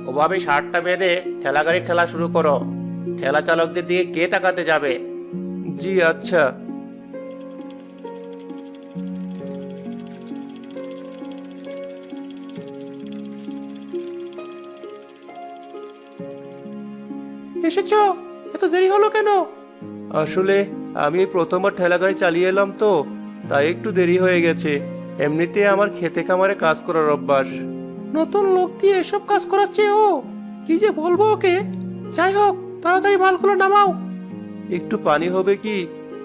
ওভাবে শার্টটা বেঁধে ঠেলা গাড়ি ঠেলা শুরু করো। ঠেলা চালকদের দিকে কে তাকাতে যাবে? জি আচ্ছা। এসেছো? এত দেরি হলো কেন? আসলে আমি প্রথমবার ঠেলা গাড়ি চালিয়ে এলাম তো, তাই একটু দেরি হয়ে গেছে। এমনিতে আমার খেতে খামারে কাজ করার অভ্যাস। নতুন লোক দিয়ে এসব কাজ করাচ্ছে ও, কি যে বলবো ওকে। যাই হোক, তাড়াতাড়ি মালগুলো নামাও। একটু পানি হবে কি?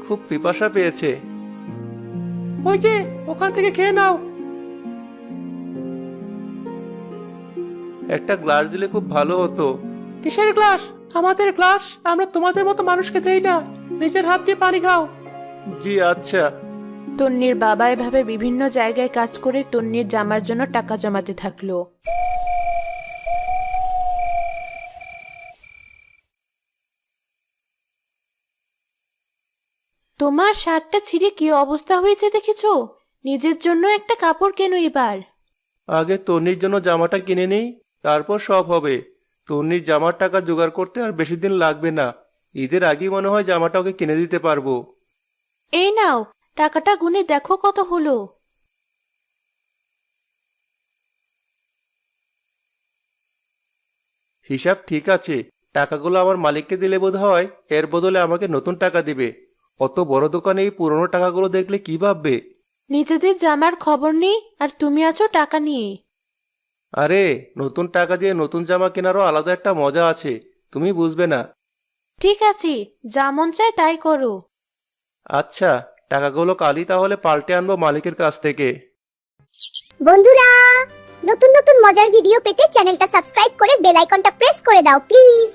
খুব পিপাসা পেয়েছে। ওই যে ওখান থেকে খেয়ে নাও। একটা গ্লাস দিলে খুব ভালো হতো। কিসের গ্লাস? আমাদের গ্লাস আমরা তোমাদের মতো মানুষকে দেই না। নিজের হাত দিয়ে পানি খাও। জি আচ্ছা। তন্নির বাবা এভাবে বিভিন্ন জায়গায় কাজ করে তন্নির জামার জন্য টাকা জমাতে থাকলো। তোমার শার্টটা ছিঁড়ে কি অবস্থা হয়েছে দেখেছো? নিজের জন্য একটা কাপড় কেনো এবার। আগে তন্নির জন্য জামাটা কিনে নেই, তারপর সব হবে। তন্নির জামার টাকা জোগাড় করতে আর বেশি দিন লাগবে না। ঈদের আগেই মনে হয় জামাটা ওকে কিনে দিতে পারবো। এই নাও, টাকাটা গুনে দেখো কত হলো। হিসাব ঠিক আছে। টাকাগুলো আমার মালিককে দিলে বোধ হয় এর বদলে আমাকে নতুন টাকা দিবে। অত বড় দোকানে এই পুরনো টাকাগুলো দেখলে কি ভাববে? নিজেদের জামার খবর নেই আর তুমি আছো টাকা নিয়ে। আরে, নতুন টাকা দিয়ে নতুন জামা কেনারও আলাদা একটা মজা আছে, তুমি বুঝবে না। ঠিক আছে, যা মন চায় তাই করো। আচ্ছা, টাকাগুলো কালই তাহলে পাল্টে আনবো মালিকের কাছ থেকে। বন্ধুরা, নতুন নতুন মজার ভিডিও পেতে চ্যানেলটা সাবস্ক্রাইব করে বেল আইকনটা প্রেস করে দাও প্লিজ।